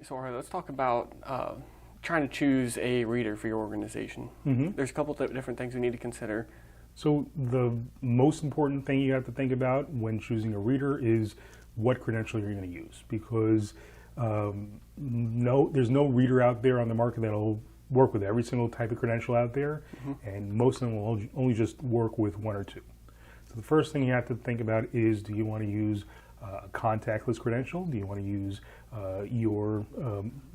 So all right, let's talk about trying to choose a reader for your organization. There's a couple of different things we need to consider. So the most important thing you have to think about when choosing a reader is what credential you're going to use, because there's no reader out there on the market that'll work with every single type of credential out there, and most of them will only just work with one or two. So the first thing you have to think about is, do you want to use a contactless credential? Do you want to use your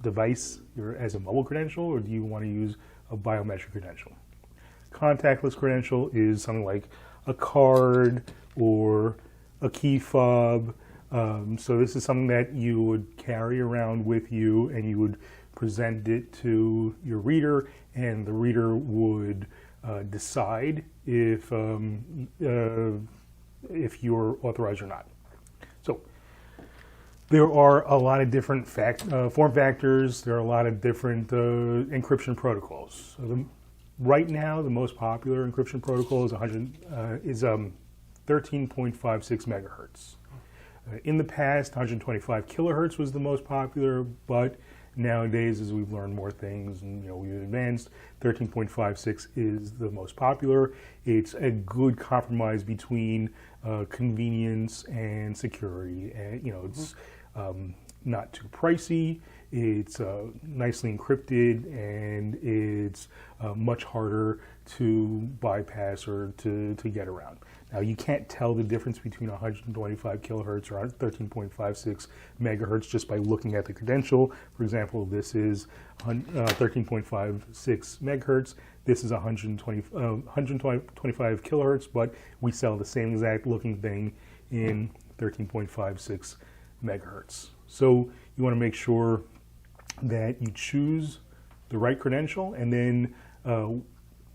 device as a mobile credential, or do you want to use a biometric credential? Contactless credential is something like a card or a key fob. So this is something that you would carry around with you, and you would present it to your reader, and the reader would decide if you're authorized or not. So there are a lot of different form factors. There are a lot of different encryption protocols. So right now, the most popular encryption protocol is 13.56 megahertz. In the past, 125 kilohertz was the most popular, but nowadays, as we've learned more things and we've advanced, 13.56 is the most popular. It's a good compromise between convenience and security, and it's not too pricey. It's nicely encrypted, and it's much harder to bypass or to get around. Now, you can't tell the difference between 125 kilohertz or 13.56 megahertz just by looking at the credential. For example, this is 13.56 megahertz. This is 125 kilohertz, but we sell the same exact looking thing in 13.56 megahertz. So you want to make sure that you choose the right credential, and then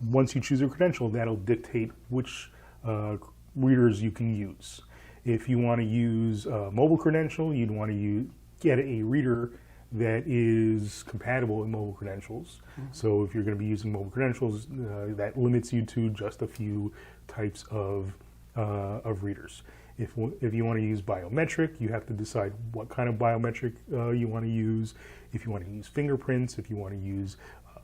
once you choose a credential, that'll dictate which readers you can use. If you want to use a mobile credential, you'd want to get a reader that is compatible with mobile credentials. So if you're going to be using mobile credentials, that limits you to just a few types of readers. If you want to use biometric, you have to decide what kind of biometric you want to use. If you want to use fingerprints, if you want to use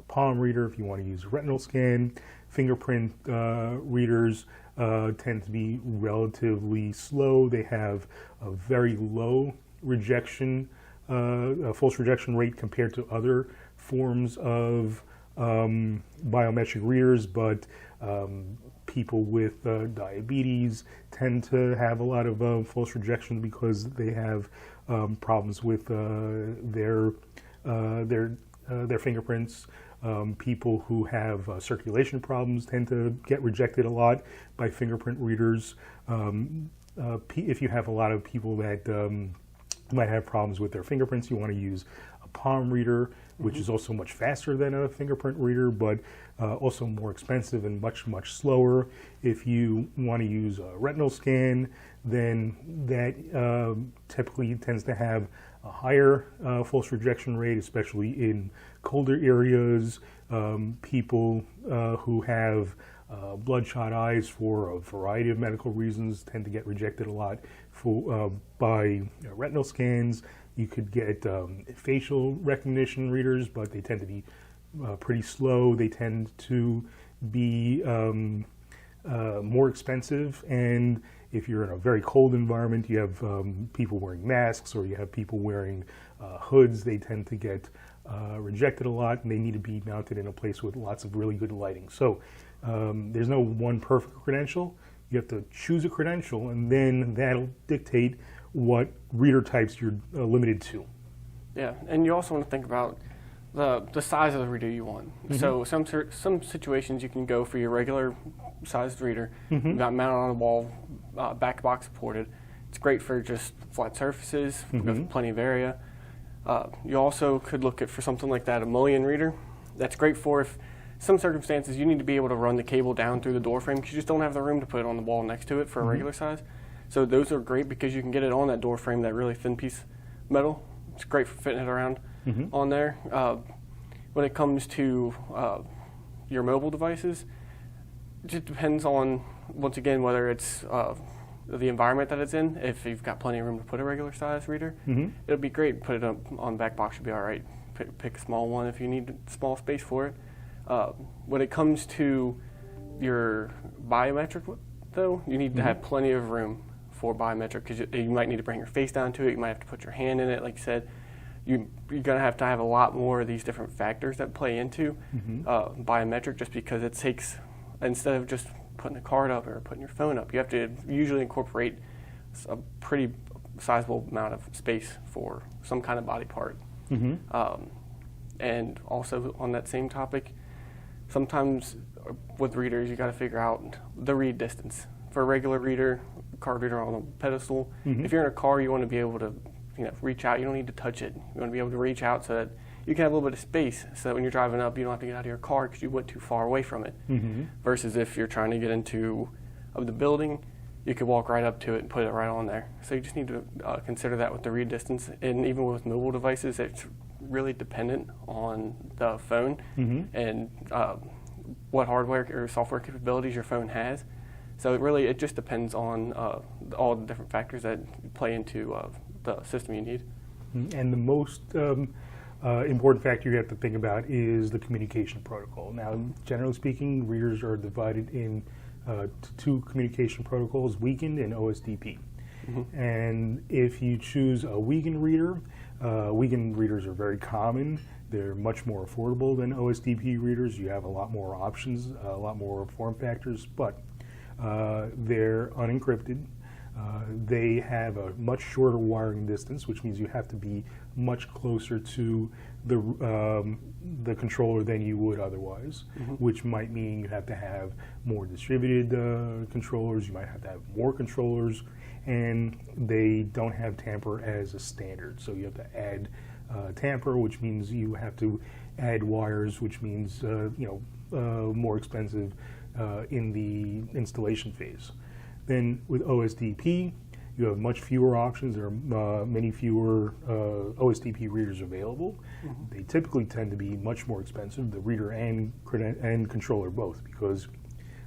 palm reader, if you want to use retinal scan. Fingerprint readers tend to be relatively slow. They have a very low false rejection rate compared to other forms of biometric readers, but people with diabetes tend to have a lot of false rejection because they have problems with their fingerprints. People who have circulation problems tend to get rejected a lot by fingerprint readers. If you have a lot of people that might have problems with their fingerprints, you want to use a palm reader, which is also much faster than a fingerprint reader, but also more expensive and much, much slower. If you want to use a retinal scan, then that typically tends to have a higher false rejection rate, especially in colder areas. People who have bloodshot eyes for a variety of medical reasons tend to get rejected a lot by retinal scans. You could get facial recognition readers, but they tend to be pretty slow. They tend to be more expensive, and if you're in a very cold environment, you have people wearing masks, or you have people wearing hoods, they tend to get rejected a lot, and they need to be mounted in a place with lots of really good lighting. So there's no one perfect credential. You have to choose a credential, and then that'll dictate what reader types you're limited to. Yeah, and you also want to think about the size of the reader you want. So some situations you can go for your regular sized reader, mounted on a wall, back box supported. It's great for just flat surfaces, with plenty of area. You also could look for something like that, a mullion reader. That's great for if some circumstances you need to be able to run the cable down through the door frame because you just don't have the room to put it on the wall next to it for a regular size. So those are great because you can get it on that door frame, that really thin piece of metal. It's great for fitting it around on there. When it comes to your mobile devices, it just depends on, once again, whether it's the environment that it's in. If you've got plenty of room to put a regular size reader, it'll be great. Put it up on the back box, should be all right. Pick a small one if you need small space for it. When it comes to your biometric, though, you need to have plenty of room for biometric, because you might need to bring your face down to it. You might have to put your hand in it, like you said. You're going to have a lot more of these different factors that play into biometric, just because it takes, instead of just putting a card up or putting your phone up, you have to usually incorporate a pretty sizable amount of space for some kind of body part. And also on that same topic, sometimes with readers, you got to figure out the read distance. For a regular reader, card reader on a pedestal, if you're in a car, you want to be able to reach out. You don't need to touch it. You want to be able to reach out so that you can have a little bit of space, so that when you're driving up, you don't have to get out of your car because you went too far away from it. Versus if you're trying to get into the building, you could walk right up to it and put it right on there. So you just need to consider that with the read distance. And even with mobile devices, it's really dependent on the phone and what hardware or software capabilities your phone has. So it just depends on all the different factors that play into the system you need. And the most important factor you have to think about is the communication protocol. Now, generally speaking, readers are divided in two communication protocols, Wiegand and OSDP. And if you choose a Wiegand reader, Wiegand readers are very common. They're much more affordable than OSDP readers. You have a lot more options, a lot more form factors, but they're unencrypted. They have a much shorter wiring distance, which means you have to be much closer to the controller than you would otherwise, which might mean you have to have more distributed controllers, you might have to have more controllers, and they don't have tamper as a standard. So you have to add tamper, which means you have to add wires, which means more expensive in the installation phase. Then with OSDP, you have much fewer options. There are many fewer OSDP readers available. They typically tend to be much more expensive, the reader and controller both, because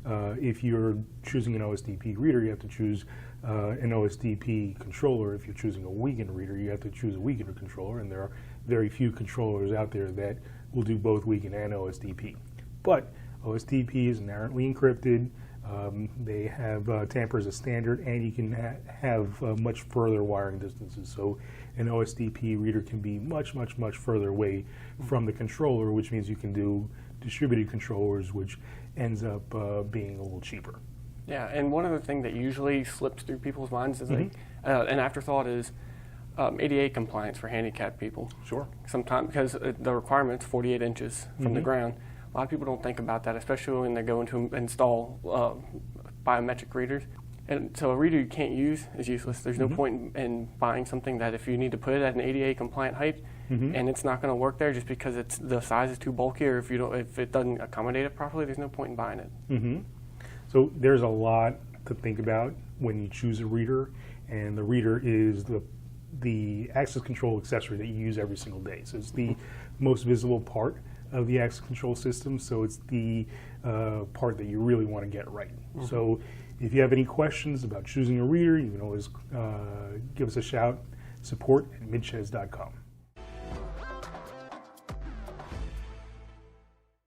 if you're choosing an OSDP reader, you have to choose an OSDP controller. If you're choosing a Wiegand reader, you have to choose a Wiegand controller, and there are very few controllers out there that will do both Wiegand and OSDP. But OSDP is inherently encrypted. They have tamper as a standard, and you can have much further wiring distances. So an OSDP reader can be much further away from the controller, which means you can do distributed controllers, which ends up being a little cheaper. Yeah, and one other thing that usually slips through people's minds is like an afterthought is ADA compliance for handicapped people. Sure. Sometimes, because the requirement's 48 inches from the ground. A lot of people don't think about that, especially when they're going to install biometric readers. And so a reader you can't use is useless. There's no point in buying something that if you need to put it at an ADA compliant height and it's not going to work there just because the size is too bulky, or if it doesn't accommodate it properly, there's no point in buying it. So there's a lot to think about when you choose a reader, and the reader is the access control accessory that you use every single day. So it's the most visible part of the access control system, so it's the part that you really want to get right. So if you have any questions about choosing a reader, you can always give us a shout, support@midsheds.com.